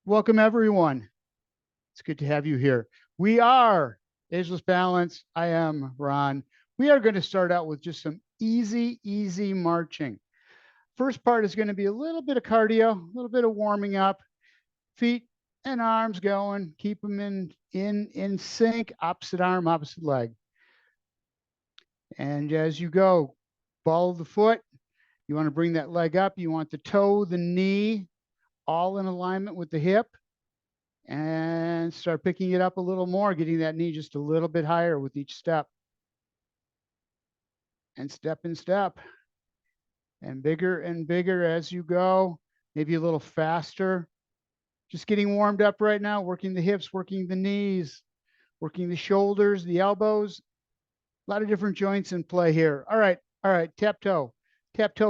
Welcome, everyone. It's good to have you here. We are Ageless Balance. I am Ron. We are going to start out with just some easy marching. First part is going to be a little bit of cardio, a little bit of warming up, feet and arms going. Keep them in sync. Opposite arm, opposite leg. And as you go, ball of the foot. You want to bring that leg up. You want the toe, the knee, all in alignment with the hip. And start picking it up a little more, getting that knee just a little bit higher with each step. And step and bigger as you go, maybe a little faster. Just getting warmed up right now, working the hips, working the knees, working the shoulders, the elbows. A lot of different joints in play here. All right, tap toe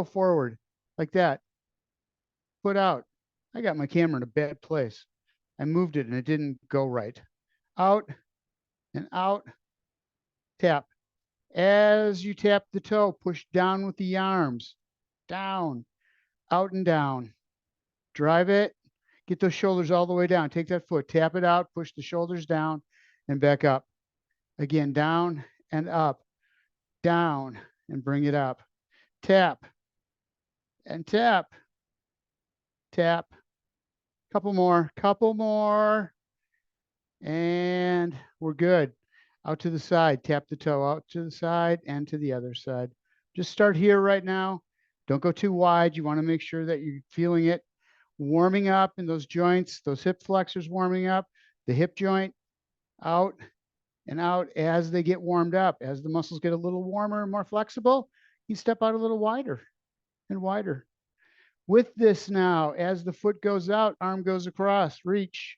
forward like that. Foot out. I got my camera in a bad place. I moved it and it didn't go right. Out and out, tap. As you tap the toe, push down with the arms, down, out and down. Drive it, get those shoulders all the way down. Take that foot, tap it out, push the shoulders down and back up. Again, down and up, down and bring it up. Tap and tap, tap. Couple more. And we're good. Out to the side, tap the toe out to the side and to the other side. Just start here right now. Don't go too wide. You want to make sure that you're feeling it warming up in those joints, those hip flexors warming up, the hip joint out and out as they get warmed up. As the muscles get a little warmer and more flexible, you step out a little wider and wider. With this now, as the foot goes out, arm goes across, reach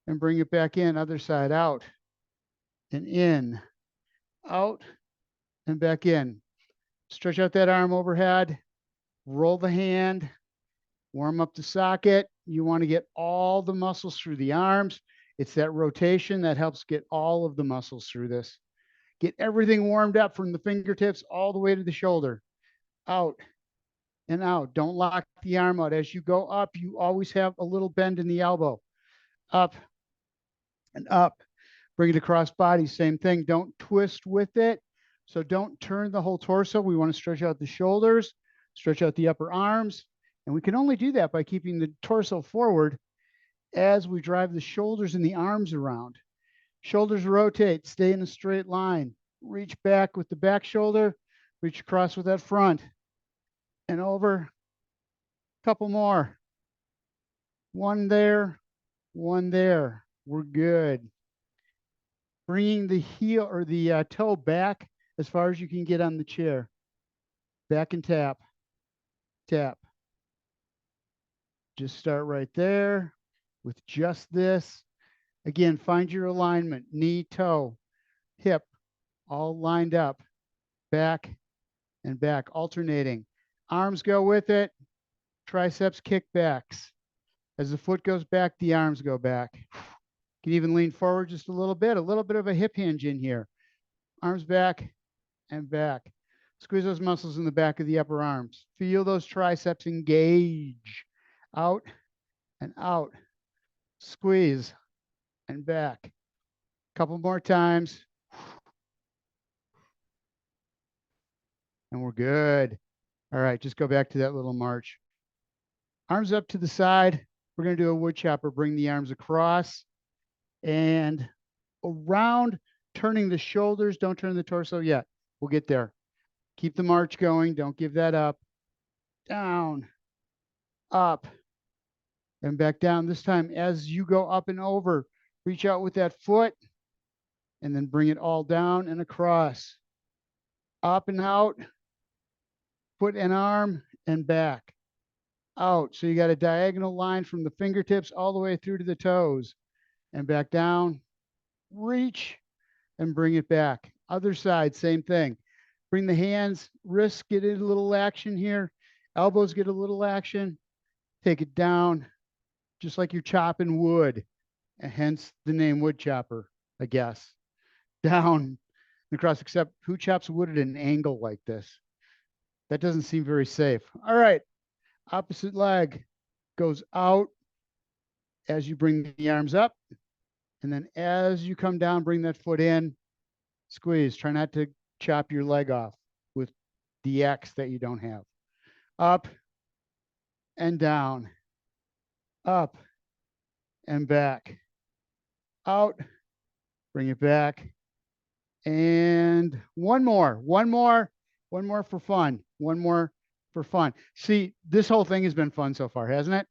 and bring it back in, other side out and in, out and back in. Stretch out that arm overhead, roll the hand, warm up the socket. You want to get all the muscles through the arms. It's that rotation that helps get all of the muscles through this. Get everything warmed up from the fingertips all the way to the shoulder. Out and out. Don't lock the arm out. As you go up, you always have a little bend in the elbow. Up and up. Bring it across body, same thing. Don't twist with it. So don't turn the whole torso. We want to stretch out the shoulders, stretch out the upper arms. And we can only do that by keeping the torso forward as we drive the shoulders and the arms around. Shoulders rotate, stay in a straight line. Reach back with the back shoulder, reach across with that front and over. Couple more. One there, one there. We're good. Bringing the heel or the toe back as far as you can get on the chair. Back and tap, tap. Just start right there with just this. Again, find your alignment, knee, toe, hip, all lined up, back and back, alternating. Arms go with it, triceps kickbacks. As the foot goes back, the arms go back. You can even lean forward just a little bit of a hip hinge in here. Arms back and back. Squeeze those muscles in the back of the upper arms. Feel those triceps engage. Out and out. Squeeze and back. Couple more times. And we're good. All right, just go back to that little march. Arms up to the side. We're going to do a wood chopper. Bring the arms across and around, turning the shoulders. Don't turn the torso yet. We'll get there. Keep the march going. Don't give that up. Down, up, and back down. This time, as you go up and over, reach out with that foot and then bring it all down and across. Up and out, foot and arm and back. Out. So you got a diagonal line from the fingertips all the way through to the toes and back down. Reach and bring it back. Other side, same thing. Bring the hands, wrists get a little action here. Elbows get a little action. Take it down, just like you're chopping wood, and hence the name wood chopper, I guess. Down and across, except who chops wood at an angle like this? That doesn't seem very safe. All right, opposite leg goes out as you bring the arms up. And then as you come down, bring that foot in, squeeze. Try not to chop your leg off with the X that you don't have. Up and down, up and back, out, bring it back. And one more for fun. One more for fun. See, this whole thing has been fun so far, hasn't it?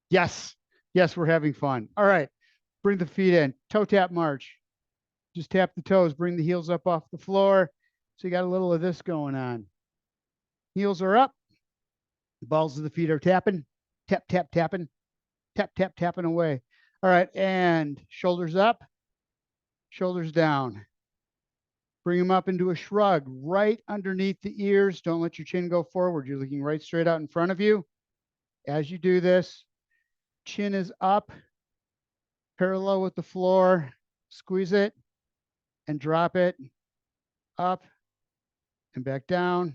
Yes. Yes, we're having fun. All right. Bring the feet in. Toe tap march. Just tap the toes. Bring the heels up off the floor. So you got a little of this going on. Heels are up. The balls of the feet are tapping. Tap, tap, tapping. Tap, tap, tapping away. All right. And shoulders up. Shoulders down. Bring them up into a shrug right underneath the ears. Don't let your chin go forward. You're looking right straight out in front of you. As you do this, chin is up, parallel with the floor. Squeeze it and drop it up and back down.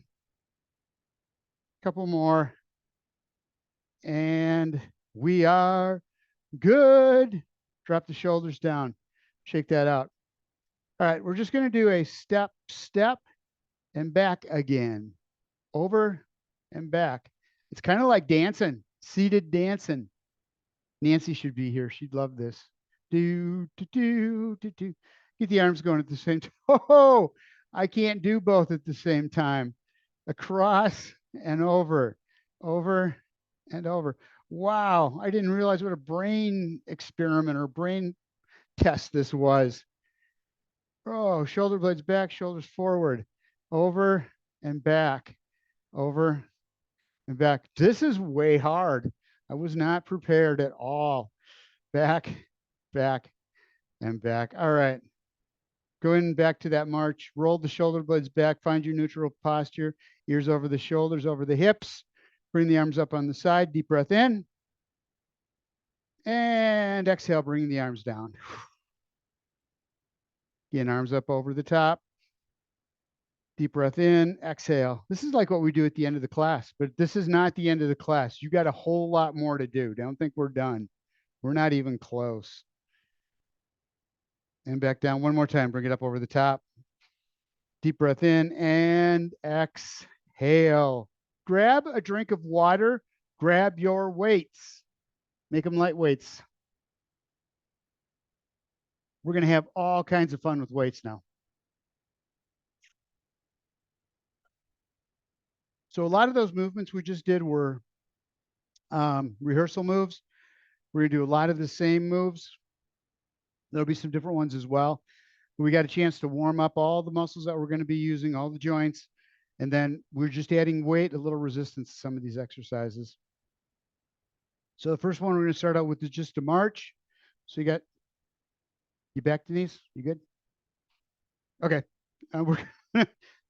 Couple more. And we are good. Drop the shoulders down. Shake that out. All right, we're just going to do a step, step, and back again. Over and back. It's kind of like dancing, seated dancing. Nancy should be here. She'd love this. Do, do, do, do, do. Get the arms going at the same time. Oh, I can't do both at the same time. Across and over, over and over. Wow, I didn't realize what a brain experiment or brain test this was. Oh, shoulder blades back, shoulders forward, over and back, over and back. This is way hard. I was not prepared at all. Back, back, and back. All right. Going back to that march, roll the shoulder blades back, find your neutral posture, ears over the shoulders, over the hips. Bring the arms up on the side, deep breath in. And exhale, bring the arms down. Again, arms up over the top. Deep breath in, exhale. This is like what we do at the end of the class, but this is not the end of the class. You got a whole lot more to do. Don't think we're done. We're not even close. And back down one more time. Bring it up over the top. Deep breath in and exhale. Grab a drink of water. Grab your weights. Make them light weights. We're going to have all kinds of fun with weights now. So a lot of those movements we just did were rehearsal moves. We're going to do a lot of the same moves. There'll be some different ones as well. We got a chance to warm up all the muscles that we're going to be using, all the joints. And then we're just adding weight, a little resistance to some of these exercises. So the first one we're going to start out with is just a march. So you back, Denise? You good? Okay. We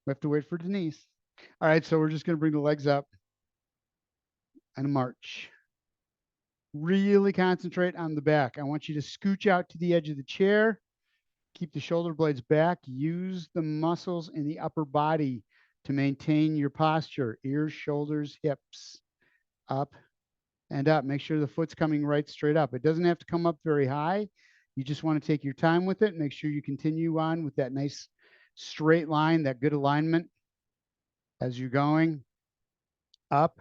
have to wait for Denise. All right. So we're just going to bring the legs up and a march. Really concentrate on the back. I want you to scooch out to the edge of the chair. Keep the shoulder blades back. Use the muscles in the upper body to maintain your posture. Ears, shoulders, hips, up and up. Make sure the foot's coming right straight up. It doesn't have to come up very high. You just want to take your time with it. Make sure you continue on with that nice straight line, that good alignment as you're going up.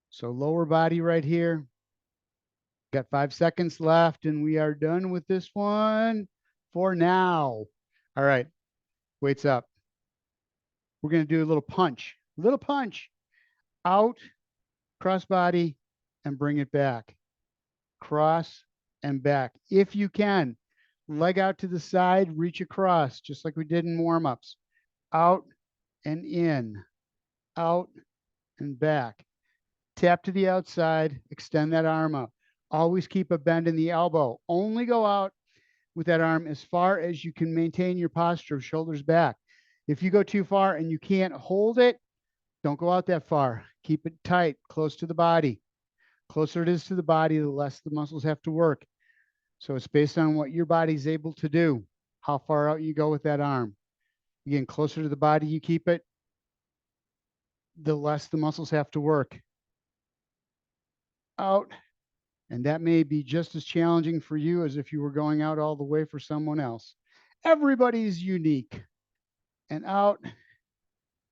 So lower body right here. Got 5 seconds left and we are done with this one for now. All right, weights up. We're going to do a little punch out, cross body, and bring it back. Cross and back. If you can, leg out to the side, reach across, just like we did in warm-ups. Out and in, out and back. Tap to the outside, extend that arm up. Always keep a bend in the elbow. Only go out with that arm as far as you can maintain your posture of shoulders back. If you go too far and you can't hold it, don't go out that far. Keep it tight, close to the body. Closer it is to the body, the less the muscles have to work. So it's based on what your body's able to do, how far out you go with that arm. Again, closer to the body you keep it, the less the muscles have to work. Out And that may be just as challenging for you as if you were going out all the way for someone else. Everybody's unique. And out,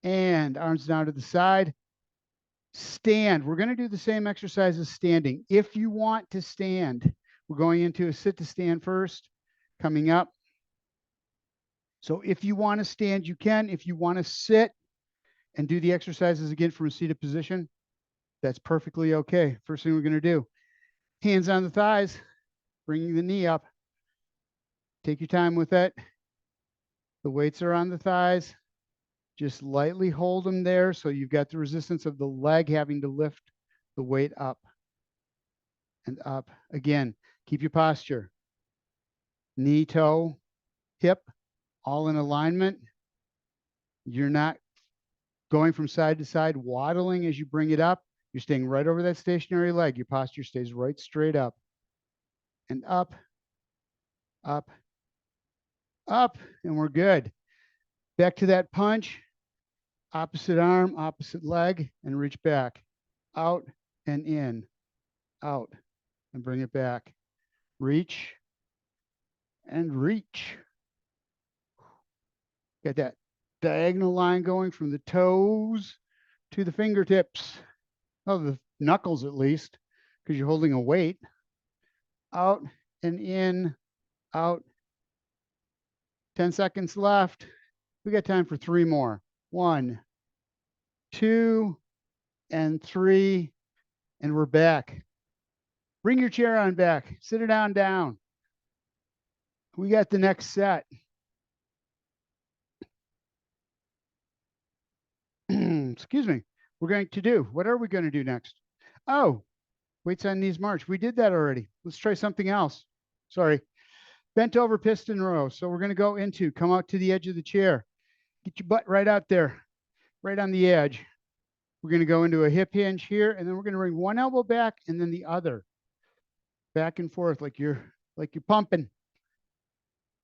and arms down to the side. Stand. We're going to do the same exercise as standing. If you want to stand, we're going into a sit to stand first, coming up. So if you want to stand, you can. If you want to sit and do the exercises again from a seated position, that's perfectly okay. First thing we're going to do, hands on the thighs, bringing the knee up. Take your time with it. The weights are on the thighs. Just lightly hold them there so you've got the resistance of the leg having to lift the weight up and up. Again, keep your posture. Knee, toe, hip, all in alignment. You're not going from side to side, waddling as you bring it up. You're staying right over that stationary leg. Your posture stays right straight up and up, up, up, and we're good. Back to that punch. Opposite arm, opposite leg, and reach back. Out and in, out, and bring it back. Reach and reach. Get that diagonal line going from the toes to the fingertips. Oh, the knuckles at least, because you're holding a weight. Out and in, out. 10 seconds left. We got time for 3 more. 1, 2, and 3. And we're back. Bring your chair on back. Sit it on down. We got the next set. Excuse me. We're going to do, what are we going to do next? Oh, weights on knees march. We did that already. Let's try something else. Sorry. Bent over piston row. So we're going to go into, come out to the edge of the chair. Get your butt right out there, right on the edge. We're going to go into a hip hinge here, and then we're going to bring one elbow back and then the other. Back and forth like you're pumping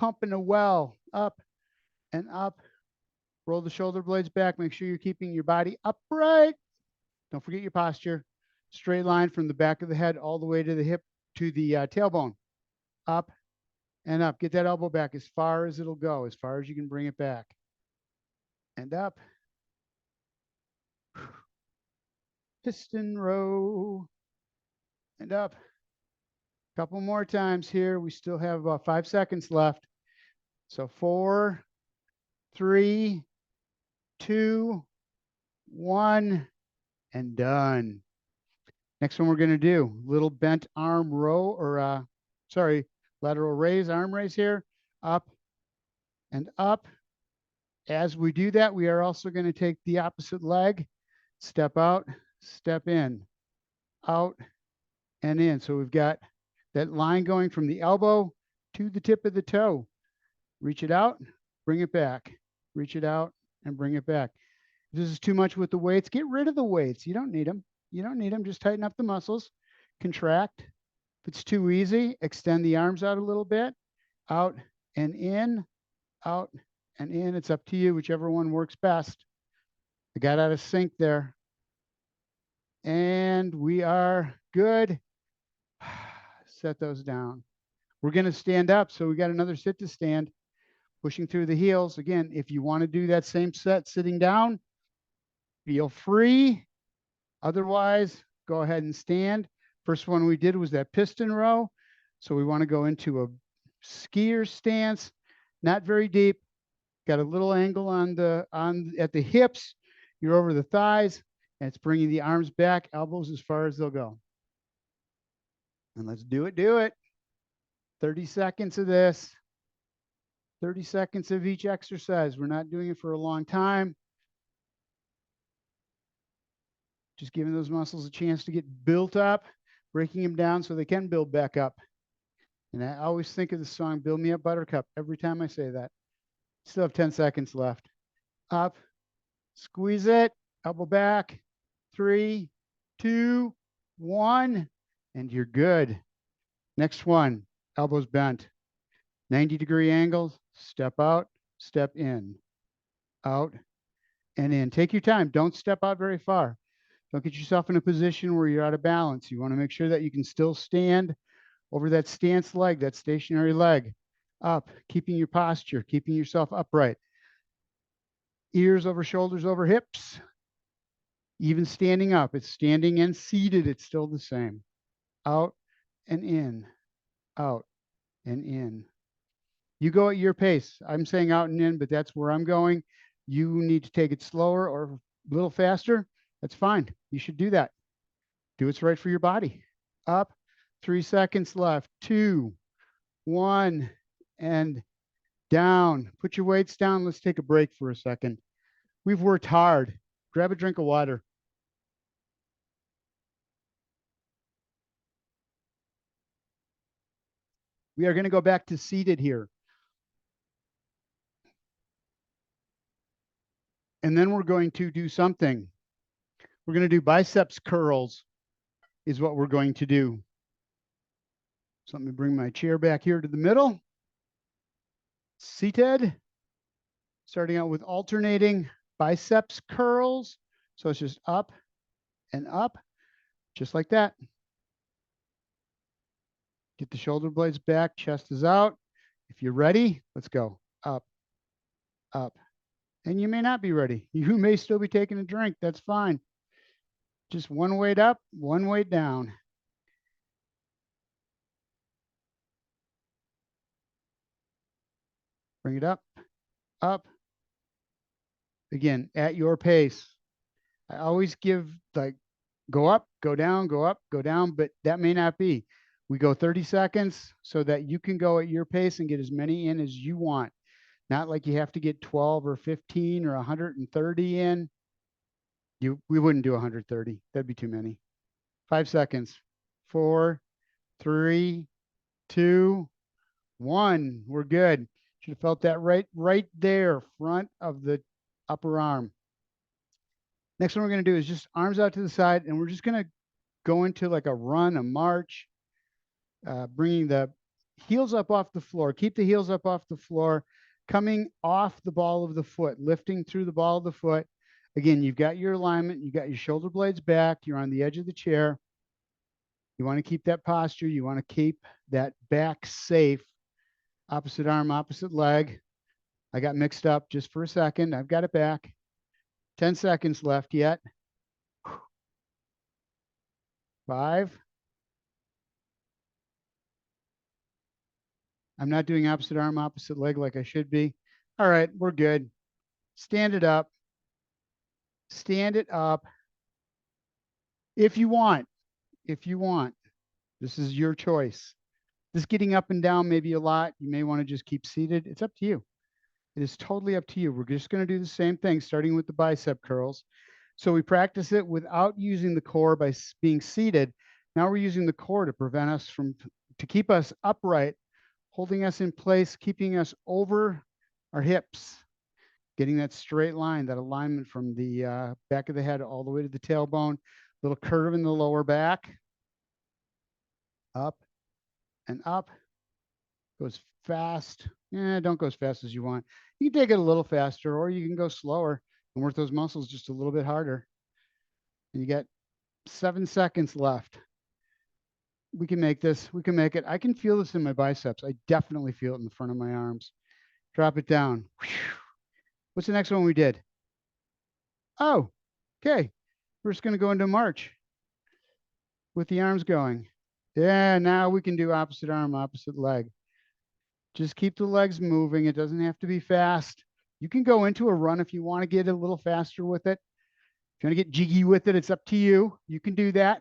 a well, up and up. Roll the shoulder blades back. Make sure you're keeping your body upright. Don't forget your posture. Straight line from the back of the head all the way to the hip, to the tailbone. Up and up. Get that elbow back as far as it'll go, as far as you can bring it back. And up. Piston row. And up. Couple more times here. We still have about 5 seconds left. So 4, 3, 2, 1, and done. Next one we're going to do, little bent arm row, or lateral raise, arm raise here, up and up. As we do that, we are also going to take the opposite leg, step out, step in, out and in. So we've got that line going from the elbow to the tip of the toe. Reach it out, bring it back. Reach it out and bring it back. If this is too much with the weights, get rid of the weights. You don't need them. You don't need them. Just tighten up the muscles, contract. If it's too easy, extend the arms out a little bit, out and in, out and in. It's up to you, whichever one works best. I got out of sync there. And we are good. Set those down. We're going to stand up. So we got another sit to stand, pushing through the heels. Again, if you want to do that same set sitting down, feel free. Otherwise, go ahead and stand. First one we did was that piston row. So we want to go into a skier stance, not very deep. Got a little angle at the hips. You're over the thighs, and it's bringing the arms back, elbows as far as they'll go. And let's do it. 30 seconds of this. 30 seconds of each exercise. We're not doing it for a long time. Just giving those muscles a chance to get built up, breaking them down so they can build back up. And I always think of the song, Build Me Up Buttercup, every time I say that. Still have 10 seconds left. Up, squeeze it, elbow back, 3, 2, 1, and you're good. Next one, elbows bent. 90-degree angles, step out, step in, out, and in. Take your time. Don't step out very far. Don't get yourself in a position where you're out of balance. You want to make sure that you can still stand over that stance leg, that stationary leg, up, keeping your posture, keeping yourself upright. Ears over shoulders over hips, even standing up. It's standing and seated. It's still the same. Out and in, out and in. You go at your pace. I'm saying out and in, but that's where I'm going. You need to take it slower or a little faster. That's fine. You should do that. Do what's right for your body. Up, 3 seconds left. 2, 1, and down. Put your weights down. Let's take a break for a second. We've worked hard. Grab a drink of water. We are going to go back to seated here. And then we're going to do something. We're going to do biceps curls is what we're going to do. So let me bring my chair back here to the middle. Seated. Starting out with alternating biceps curls. So it's just up and up, just like that. Get the shoulder blades back, chest is out. If you're ready, let's go. Up, up. And you may not be ready. You may still be taking a drink. That's fine. Just one weight up, one weight down. Bring it up, up. Again, at your pace. I always give like go up, go down, go up, go down, but that may not be. We go 30 seconds so that you can go at your pace and get as many in as you want. Not like you have to get 12 or 15 or 130 in. We wouldn't do 130. That'd be too many. 5 seconds. 4, 3, 2, 1. We're good. Should have felt that right there, front of the upper arm. Next one we're going to do is just arms out to the side, and we're just going to go into like a run, a march, bringing the heels up off the floor. Keep the heels up off the floor, coming off the ball of the foot, lifting through the ball of the foot. Again, you've got your alignment. You got your shoulder blades back. You're on the edge of the chair. You want to keep that posture. You want to keep that back safe. Opposite arm, opposite leg. I got mixed up just for a second. I've got it back. 10 seconds left yet. 5. I'm not doing opposite arm, opposite leg like I should be. All right, we're good. Stand it up. Stand it up. If you want, this is your choice. This getting up and down may be a lot. You may want to just keep seated. It's up to you. It is totally up to you. We're just going to do the same thing, starting with the bicep curls. So we practice it without using the core by being seated. Now we're using the core to prevent us from, to keep us upright, holding us in place, keeping us over our hips, getting that straight line, that alignment from the back of the head all the way to the tailbone, little curve in the lower back, up and up. Goes fast. Don't go as fast as you want. You can take it a little faster, or you can go slower and work those muscles just a little bit harder. And you got 7 seconds left. We can make this. We can make it. I can feel this in my biceps. I definitely feel it in the front of my arms. Drop it down. What's the next one we did? Oh, okay. We're just going to go into march with the arms going. Yeah, now we can do opposite arm, opposite leg. Just keep the legs moving. It doesn't have to be fast. You can go into a run if you want to get a little faster with it. If you want to get jiggy with it, it's up to you. You can do that.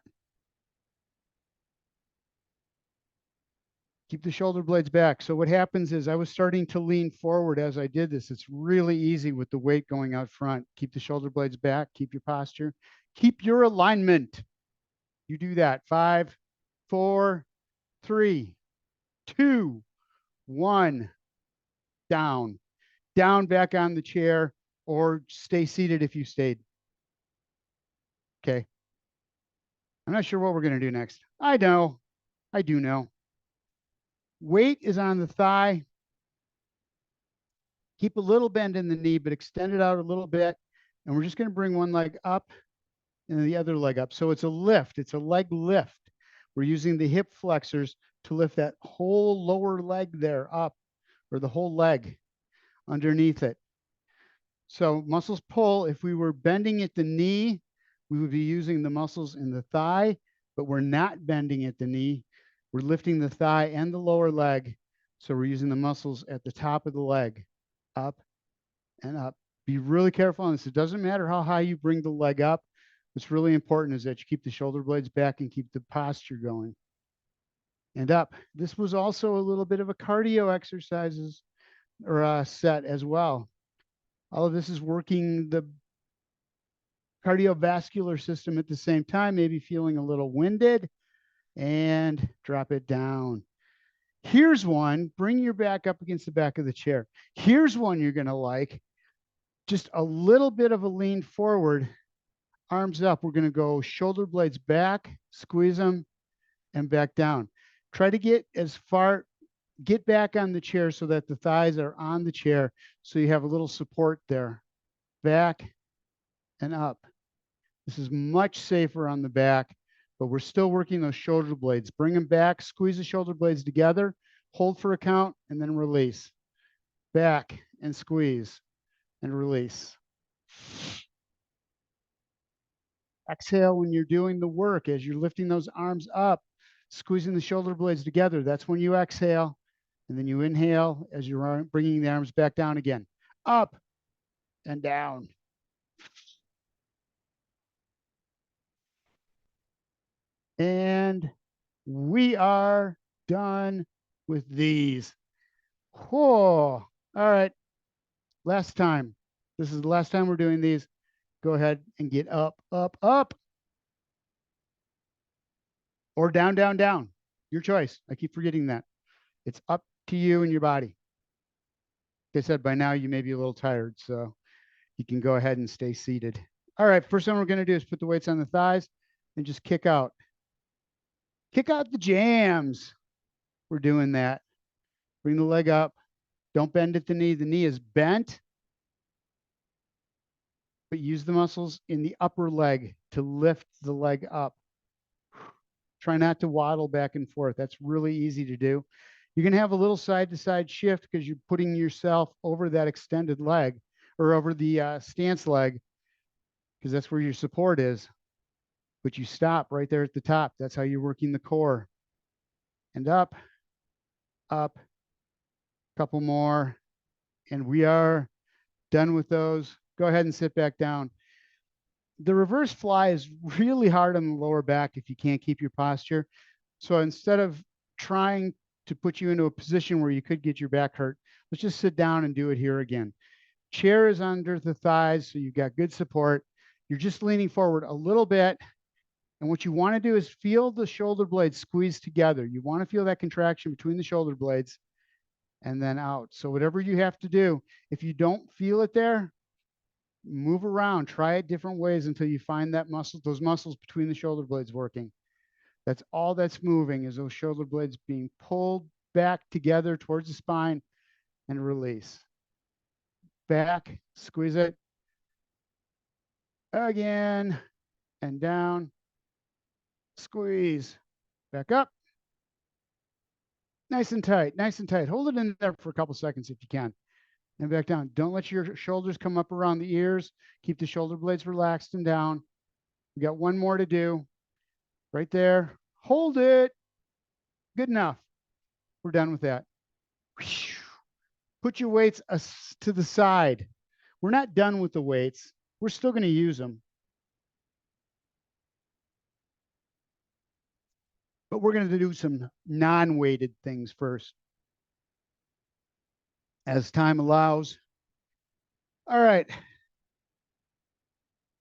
Keep the shoulder blades back. So what happens is I was starting to lean forward as I did this. It's really easy with the weight going out front. Keep the shoulder blades back. Keep your posture. Keep your alignment. You do that. 5, 4, 3, 2, 1. Down. Down, back on the chair, or stay seated if you stayed. Okay. I'm not sure what we're going to do next. I know. I do know. Weight is on the thigh. Keep a little bend in the knee, but extend it out a little bit. And we're just going to bring one leg up and the other leg up. So it's a lift. It's a leg lift. We're using the hip flexors to lift that whole lower leg there up, or the whole leg underneath it. So muscles pull. If we were bending at the knee, we would be using the muscles in the thigh, but we're not bending at the knee. We're lifting the thigh and the lower leg. So we're using the muscles at the top of the leg, up and up. Be really careful on this. It doesn't matter how high you bring the leg up. What's really important is that you keep the shoulder blades back and keep the posture going. And up. This was also a little bit of a cardio exercises or a set as well. All of this is working the cardiovascular system at the same time, maybe feeling a little winded, and drop it down. Here's one. Bring your back up against the back of the chair. Here's one you're going to like. Just a little bit of a lean forward, arms up. We're going to go shoulder blades back, squeeze them, and back down. Try to get back on the chair so that the thighs are on the chair, so you have a little support there. Back and up. This is much safer on the back, but we're still working those shoulder blades. Bring them back, squeeze the shoulder blades together, hold for a count, and then release. Back and squeeze and release. Exhale when you're doing the work, as you're lifting those arms up, squeezing the shoulder blades together. That's when you exhale, and then you inhale as you're bringing the arms back down again. Up and down. And we are done with these. Whoa. All right. Last time. This is the last time we're doing these. Go ahead and get up, up, up. Or down, down, down. Your choice. I keep forgetting that. It's up to you and your body. Like I said, by now you may be a little tired, so you can go ahead and stay seated. All right. First thing we're going to do is put the weights on the thighs and just kick out. Kick out the jams. We're doing that. Bring the leg up. Don't bend at the knee. The knee is bent, but use the muscles in the upper leg to lift the leg up. Try not to waddle back and forth. That's really easy to do. You're going to have a little side-to-side shift because you're putting yourself over that extended leg or over the stance leg, because that's where your support is. But you stop right there at the top. That's how you're working the core. And up, up, couple more. And we are done with those. Go ahead and sit back down. The reverse fly is really hard on the lower back if you can't keep your posture. So instead of trying to put you into a position where you could get your back hurt, let's just sit down and do it here again. Chair is under the thighs, so you've got good support. You're just leaning forward a little bit. And what you want to do is feel the shoulder blades squeeze together. You want to feel that contraction between the shoulder blades and then out. So whatever you have to do, if you don't feel it there, move around, try it different ways until you find that muscle, those muscles between the shoulder blades working. That's all that's moving, is those shoulder blades being pulled back together towards the spine and release. Back, squeeze it. Again, and down. Squeeze. Back up. Nice and tight, nice and tight. Hold it in there for a couple seconds if you can. And back down. Don't let your shoulders come up around the ears. Keep the shoulder blades relaxed and down. We got one more to do. Right there. Hold it. Good enough. We're done with that. Put your weights to the side. We're not done with the weights. We're still going to use them. But we're going to do some non-weighted things first, as time allows. All right.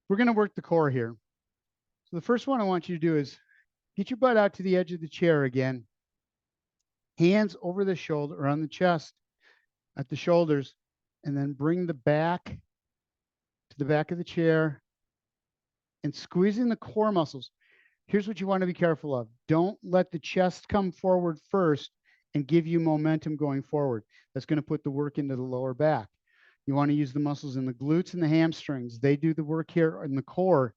We're going to work the core here. So the first one I want you to do is get your butt out to the edge of the chair again. Hands over the shoulder or on the chest at the shoulders, and then bring the back to the back of the chair and squeezing the core muscles. Here's what you want to be careful of. Don't let the chest come forward first and give you momentum going forward. That's going to put the work into the lower back. You want to use the muscles in the glutes and the hamstrings. They do the work here in the core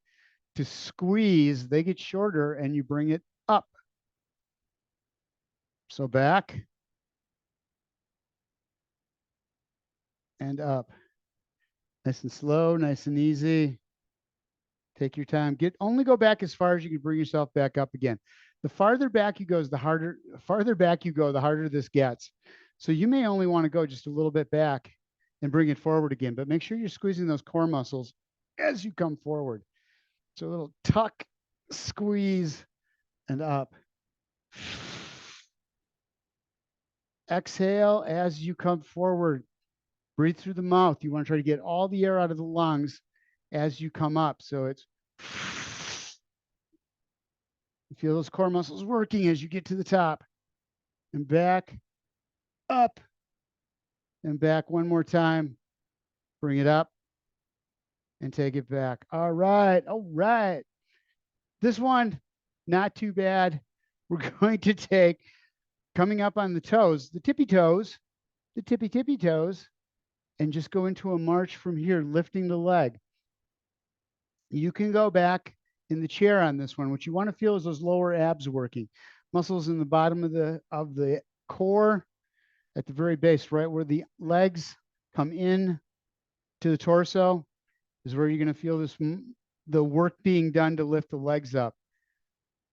to squeeze, they get shorter and you bring it up. So back and up. Nice and slow, nice and easy. Take your time. Only go back as far as you can bring yourself back up again. The farther back you go, the harder this gets. So you may only want to go just a little bit back and bring it forward again, but make sure you're squeezing those core muscles as you come forward. So a little tuck, squeeze, and up. Exhale as you come forward. Breathe through the mouth. You want to try to get all the air out of the lungs as you come up. So it's you feel those core muscles working as you get to the top. And back, up, and back one more time. Bring it up and take it back. All right. All right. This one, not too bad. We're going to take, coming up on the toes, the tippy toes, the tippy toes, and just go into a march from here, lifting the leg. You can go back in the chair on this one. What you want to feel is those lower abs working. Muscles in the bottom of the core at the very base, right where the legs come in to the torso is where you're going to feel the work being done to lift the legs up.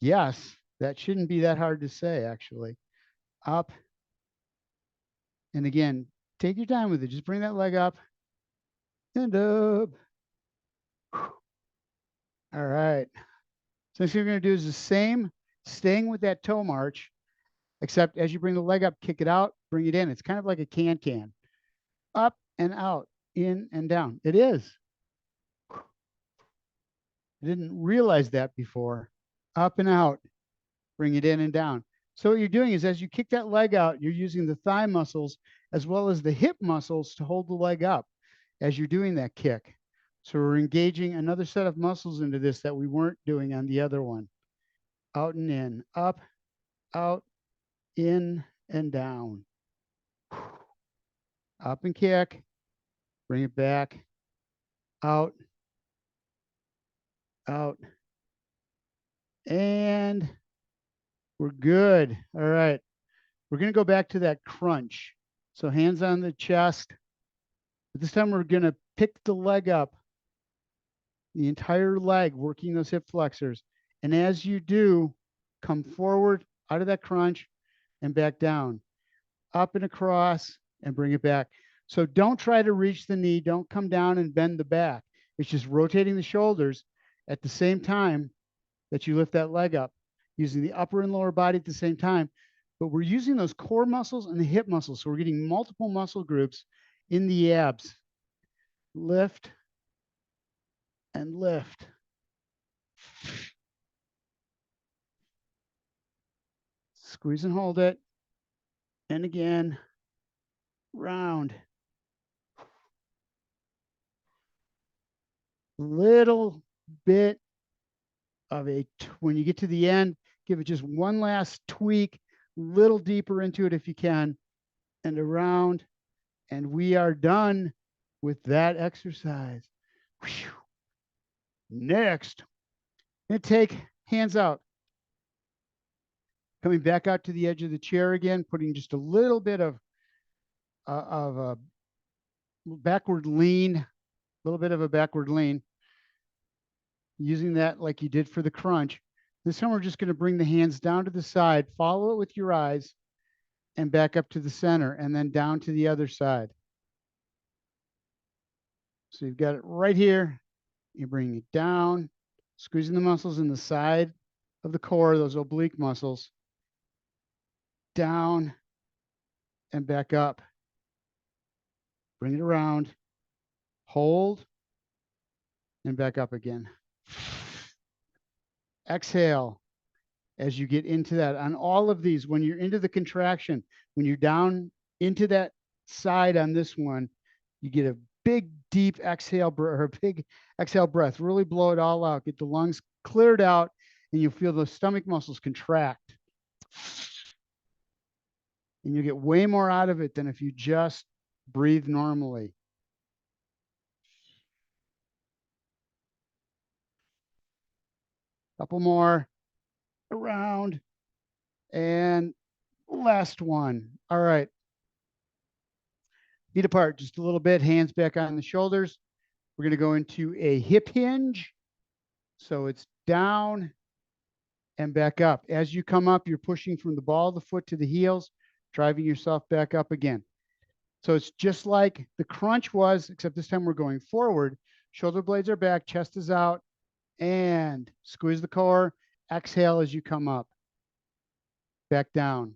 Yes, that shouldn't be that hard to say, actually. Up. And again, take your time with it. Just bring that leg up and up. All right. So next thing you're going to do is the same, staying with that toe march, except as you bring the leg up, kick it out, bring it in. It's kind of like a can-can. Up and out, in and down. It is. I didn't realize that before. Up and out, bring it in and down. So what you're doing is as you kick that leg out, you're using the thigh muscles as well as the hip muscles to hold the leg up as you're doing that kick. So we're engaging another set of muscles into this that we weren't doing on the other one. Out and in, up, out, in, and down. Up and kick, bring it back, out, out, and we're good. All right. We're going to go back to that crunch. So hands on the chest. But this time we're going to pick the leg up, the entire leg, working those hip flexors. And as you do, come forward out of that crunch and back down, up and across and bring it back. So don't try to reach the knee. Don't come down and bend the back. It's just rotating the shoulders at the same time that you lift that leg up, using the upper and lower body at the same time. But we're using those core muscles and the hip muscles. So we're getting multiple muscle groups in the abs. Lift and lift. Squeeze and hold it. And again, round. Little bit of when you get to the end, give it just one last tweak, little deeper into it if you can, and around. And we are done with that exercise. Whew. Next, I'm going to take hands out. Coming back out to the edge of the chair again, putting just a little bit of a backward lean, a little bit of a backward lean, using that like you did for the crunch. This time we're just going to bring the hands down to the side, follow it with your eyes, and back up to the center, and then down to the other side. So you've got it right here. You bring it down, squeezing the muscles in the side of the core, those oblique muscles, down and back up. Bring it around, hold, and back up again. Exhale as you get into that. On all of these, when you're into the contraction, when you're down into that side on this one, you get a big, deep exhale or a big exhale breath. Really blow it all out. Get the lungs cleared out, and you'll feel the stomach muscles contract. And you get way more out of it than if you just breathe normally. Couple more. Around. And last one. All right. Feet apart just a little bit, hands back on the shoulders. We're going to go into a hip hinge. So it's down and back up. As you come up, you're pushing from the ball of the foot to the heels, driving yourself back up again. So it's just like the crunch was, except this time we're going forward. Shoulder blades are back, chest is out, and squeeze the core. Exhale as you come up. Back down.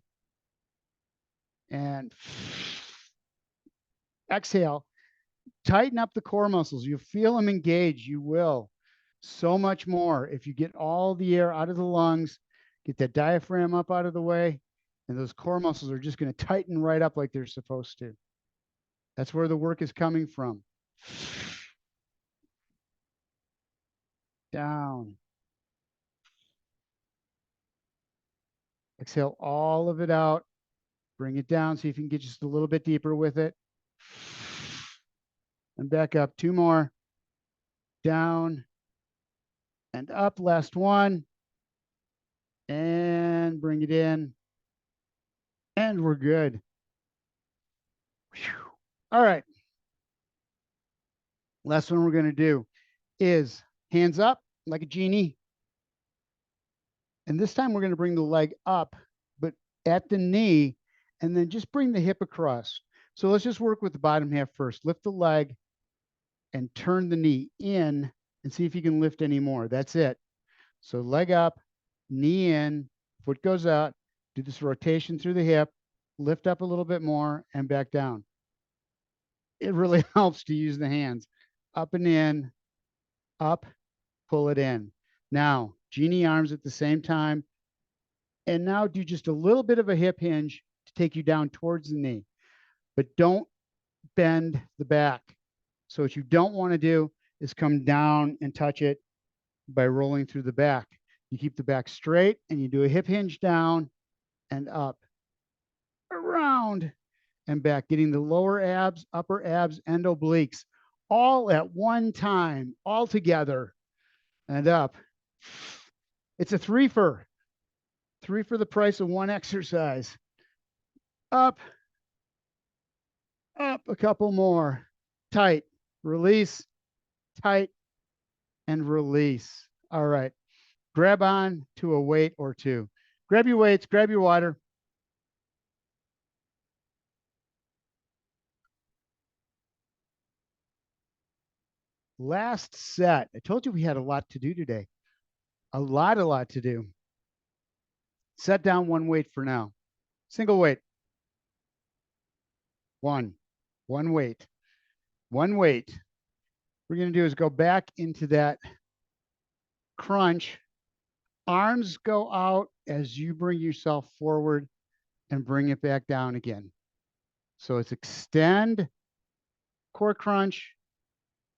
And exhale. Tighten up the core muscles. You feel them engage. You will. So much more if you get all the air out of the lungs, get that diaphragm up out of the way, and those core muscles are just going to tighten right up like they're supposed to. That's where the work is coming from. Down. Exhale all of it out. Bring it down. See if you can get just a little bit deeper with it. And back up. Two more. Down and up. Last one. And bring it in. And we're good. Whew. All right. Last one we're going to do is hands up like a genie. And this time we're going to bring the leg up, but at the knee, and then just bring the hip across. So let's just work with the bottom half first. Lift the leg and turn the knee in and see if you can lift any more. That's it. So leg up, knee in, foot goes out. Do this rotation through the hip, lift up a little bit more and back down. It really helps to use the hands. Up and in, up, pull it in. Now, genie arms at the same time. And now do just a little bit of a hip hinge to take you down towards the knee, but don't bend the back. So what you don't want to do is come down and touch it by rolling through the back. You keep the back straight and you do a hip hinge down and up, around and back, getting the lower abs, upper abs, and obliques all at one time, all together and up. It's a three for the price of one exercise. Up, up, a couple more. Tight, release, tight, and release. All right. Grab on to a weight or two. Grab your weights, grab your water. Last set. I told you we had a lot to do today. A lot to do. Set down one weight for now. Single weight. One weight. One weight. What we're going to do is go back into that crunch. Arms go out as you bring yourself forward and bring it back down again. So it's extend, core crunch,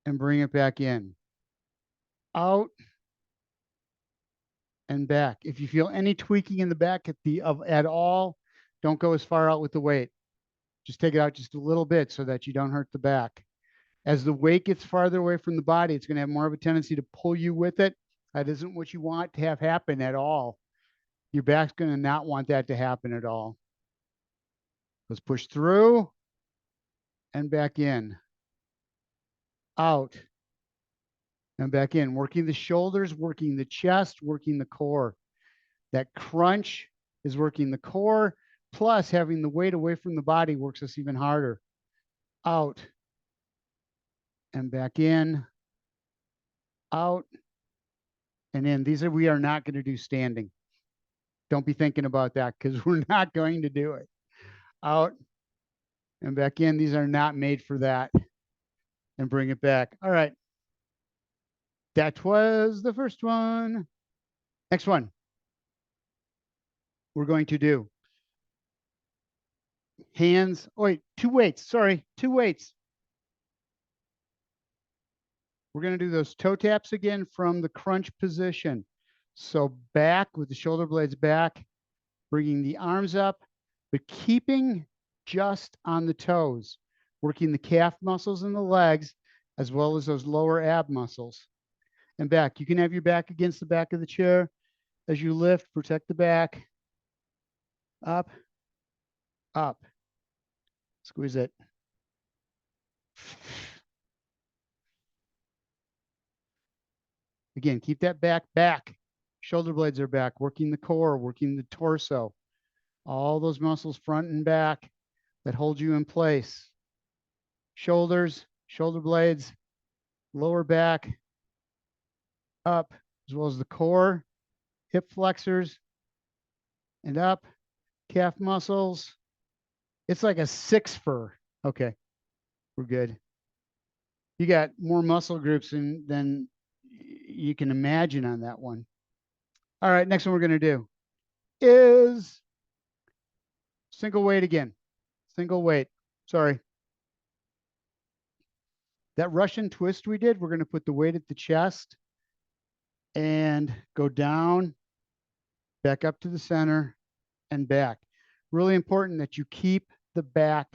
and bring it back in. Out and back. If you feel any tweaking in the back at all, don't go as far out with the weight. Just take it out just a little bit so that you don't hurt the back. As the weight gets farther away from the body, it's going to have more of a tendency to pull you with it. That isn't what you want to have happen at all. Your back's going to not want that to happen at all. Let's push through and back in. Out and back in. Working the shoulders, working the chest, working the core. That crunch is working the core, plus having the weight away from the body works us even harder. Out and back in. Out and in. We are not going to do standing. Don't be thinking about that because we're not going to do it. Out and back in. These are not made for that. And bring it back. All right. That was the first one. Next one. We're going to do hands. Oh, wait, two weights. Sorry, two weights. We're going to do those toe taps again from the crunch position. So back with the shoulder blades back, bringing the arms up, but keeping just on the toes, working the calf muscles and the legs, as well as those lower ab muscles. and back. You can have your back against the back of the chair as you lift. Protect the back. Up, up. Squeeze it. Again, keep that back. Shoulder blades are back, working the core, working the torso. All those muscles front and back that hold you in place. Shoulders, shoulder blades, lower back, up, as well as the core, hip flexors, and up, calf muscles. It's like a 6 fur. Okay, we're good. You got more muscle groups than you can imagine on that one. All right, next one we're going to do is single weight again. Single weight. Sorry. That Russian twist we did, we're going to put the weight at the chest and go down, back up to the center, and back. Really important that you keep the back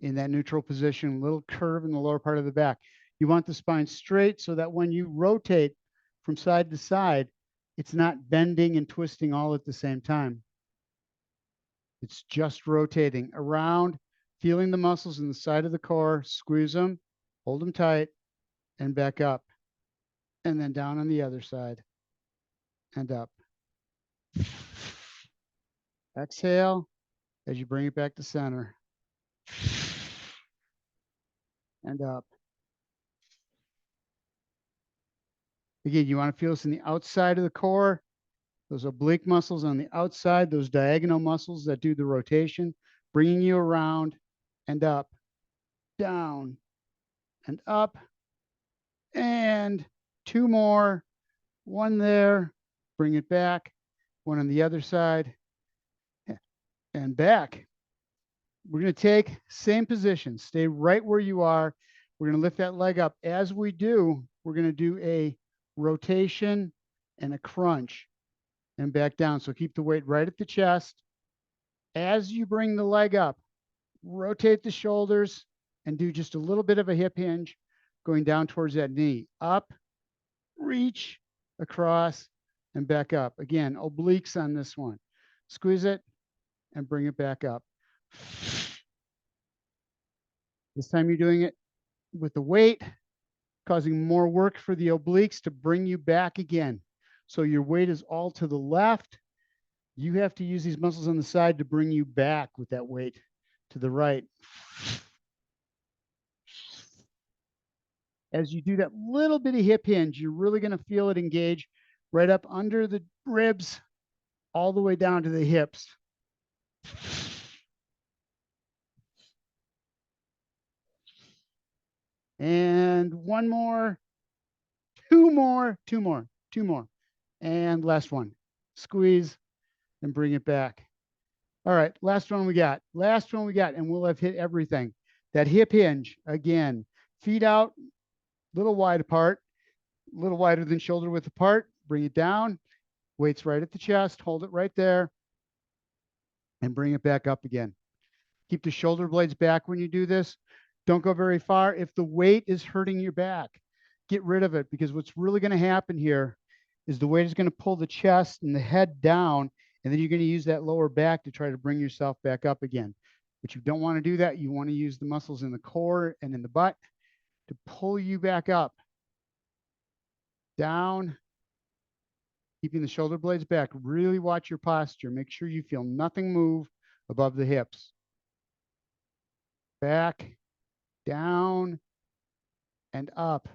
in that neutral position, little curve in the lower part of the back. You want the spine straight so that when you rotate from side to side, it's not bending and twisting all at the same time. It's just rotating around, feeling the muscles in the side of the core, squeeze them, hold them tight, and back up. And then down on the other side and up. Exhale as you bring it back to center. And up. Again, you want to feel this in the outside of the core, those oblique muscles on the outside, those diagonal muscles that do the rotation, bringing you around and up, down, and up, and 2 more, 1 there, bring it back, 1 on the other side, and back. We're going to take same position, stay right where you are. We're going to lift that leg up. As we do, we're going to do a rotation and a crunch and back down. So keep the weight right at the chest. As you bring the leg up, rotate the shoulders and do just a little bit of a hip hinge going down towards that knee. Up, reach, across, and back up. Again, obliques on this one. Squeeze it and bring it back up. This time you're doing it with the weight, causing more work for the obliques to bring you back again. So your weight is all to the left. You have to use these muscles on the side to bring you back with that weight to the right. As you do that little bitty hip hinge, you're really going to feel it engage right up under the ribs, all the way down to the hips. And 1 more, 2 more, 2 more, 2 more. And last one. Squeeze and bring it back. All right, last one we got. Last one we got, and we'll have hit everything. That hip hinge, again, feet out, little wide apart, a little wider than shoulder width apart. Bring it down. Weights right at the chest. Hold it right there. And bring it back up again. Keep the shoulder blades back when you do this. Don't go very far. If the weight is hurting your back, get rid of it, because what's really going to happen here is the weight is going to pull the chest and the head down, and then you're going to use that lower back to try to bring yourself back up again. But you don't want to do that. You want to use the muscles in the core and in the butt to pull you back up. Down, keeping the shoulder blades back. Really watch your posture. Make sure you feel nothing move above the hips. Back, down, and up.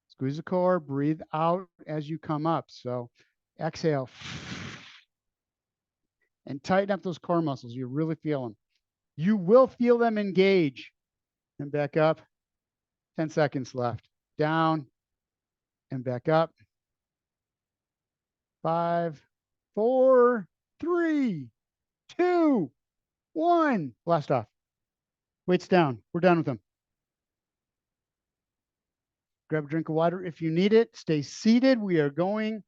Squeeze the core, breathe out as you come up. So exhale. And tighten up those core muscles. You really feel them. You will feel them engage. And back up. 10 seconds left. Down and back up. 5, 4, 3, 2, 1. Blast off. Weights down. We're done with them. Grab a drink of water if you need it. Stay seated. We are going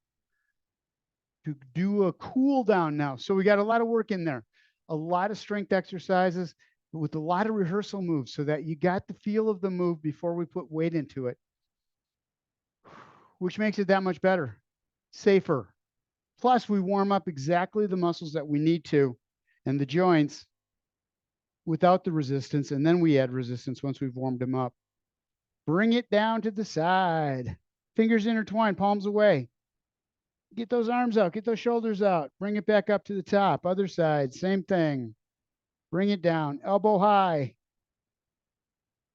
to do a cool down now. So we got a lot of work in there, a lot of strength exercises with a lot of rehearsal moves so that you got the feel of the move before we put weight into it. which makes it that much better, safer. Plus, we warm up exactly the muscles that we need to and the joints without the resistance. And then we add resistance once we've warmed them up. Bring it down to the side. Fingers intertwined, palms away. Get those arms out, get those shoulders out. Bring it back up to the top. Other side, same thing. Bring it down, elbow high.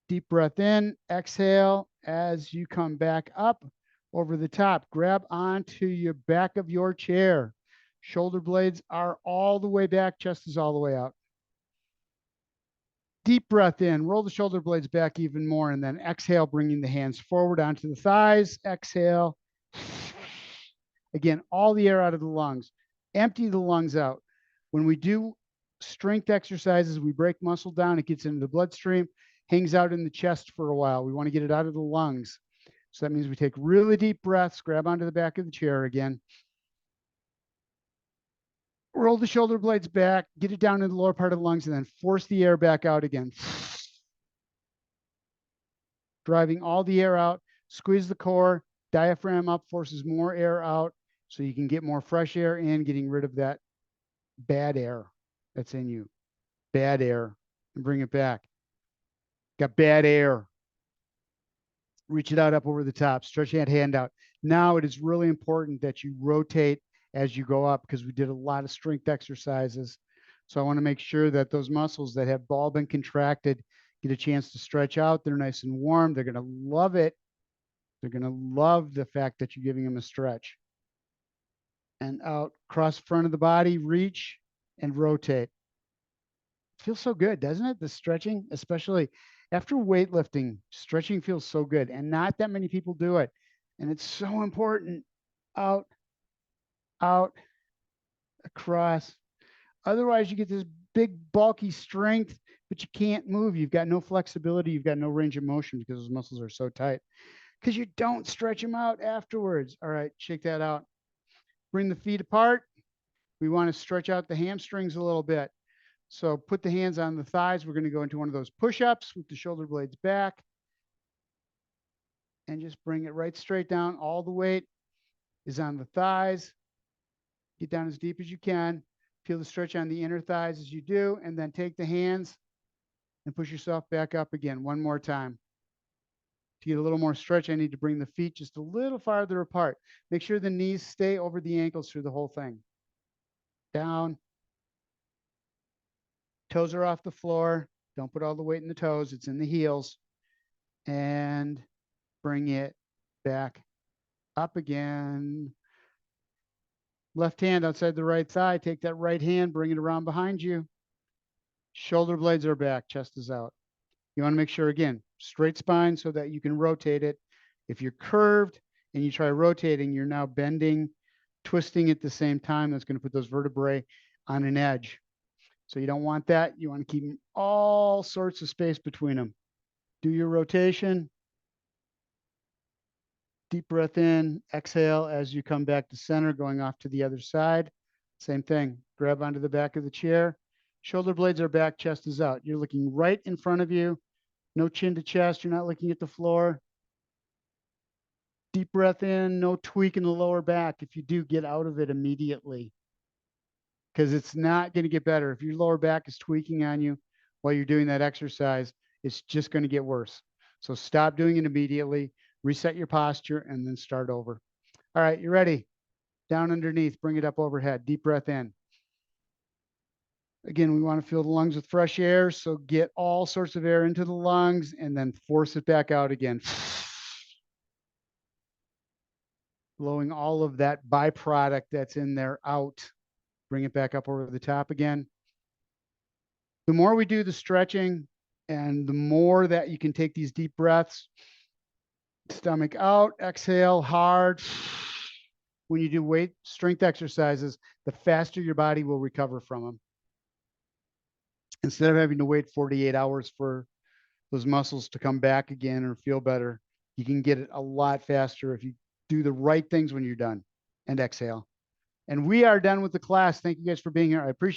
Deep breath in, exhale as you come back up over the top. Grab onto your back of your chair. Shoulder blades are all the way back, chest is all the way out. Deep breath in, roll the shoulder blades back even more, and then exhale, bringing the hands forward onto the thighs. Exhale. Again, all the air out of the lungs. Empty the lungs out. When we do strength exercises, we break muscle down, it gets into the bloodstream, hangs out in the chest for a while. We want to get it out of the lungs. So that means we take really deep breaths, grab onto the back of the chair again. Roll the shoulder blades back, get it down in the lower part of the lungs, and then force the air back out again. Driving all the air out, squeeze the core, diaphragm up, forces more air out so you can get more fresh air in, getting rid of that bad air that's in you. Bad air, and bring it back. Got bad air. Reach it out up over the top, stretch that hand out. Now it is really important that you rotate as you go up because we did a lot of strength exercises. So I want to make sure that those muscles that have all been contracted get a chance to stretch out. They're nice and warm. They're going to love it. They're going to love the fact that you're giving them a stretch. And out, cross front of the body, reach and rotate. Feels so good, doesn't it? The stretching, especially after weightlifting, stretching feels so good, and not that many people do it. And it's so important. Out, out, across. Otherwise, you get this big, bulky strength, but you can't move. You've got no flexibility. You've got no range of motion because those muscles are so tight because you don't stretch them out afterwards. All right, shake that out. Bring the feet apart. We want to stretch out the hamstrings a little bit. So put the hands on the thighs. We're going to go into one of those push-ups with the shoulder blades back. And just bring it right straight down. All the weight is on the thighs. Get down as deep as you can. Feel the stretch on the inner thighs as you do. And then take the hands and push yourself back up again. One more time. To get a little more stretch, I need to bring the feet just a little farther apart. Make sure the knees stay over the ankles through the whole thing. Down. Toes are off the floor. Don't put all the weight in the toes. It's in the heels. And bring it back up again. Left hand outside the right thigh. Take that right hand, bring it around behind you. Shoulder blades are back, chest is out. You want to make sure, again, straight spine so that you can rotate it. If you're curved and you try rotating, you're now bending, twisting at the same time. That's going to put those vertebrae on an edge. So you don't want that. You want to keep all sorts of space between them. Do your rotation. Deep breath in, exhale as you come back to center, going off to the other side. Same thing. Grab onto the back of the chair. Shoulder blades are back, chest is out. You're looking right in front of you. No chin to chest. You're not looking at the floor. Deep breath in, no tweak in the lower back. If you do, get out of it immediately because it's not going to get better. If your lower back is tweaking on you while you're doing that exercise, it's just going to get worse. So stop doing it immediately, reset your posture, and then start over. All right, you ready? Down underneath, bring it up overhead. Deep breath in. Again, we want to fill the lungs with fresh air, so get all sorts of air into the lungs and then force it back out again. Blowing all of that byproduct that's in there out. Bring it back up over the top again. The more we do the stretching and the more that you can take these deep breaths, stomach out, exhale hard. When you do weight strength exercises, the faster your body will recover from them. Instead of having to wait 48 hours for those muscles to come back again or feel better, you can get it a lot faster if you do the right things when you're done. And exhale. And we are done with the class. Thank you guys for being here. I appreciate it.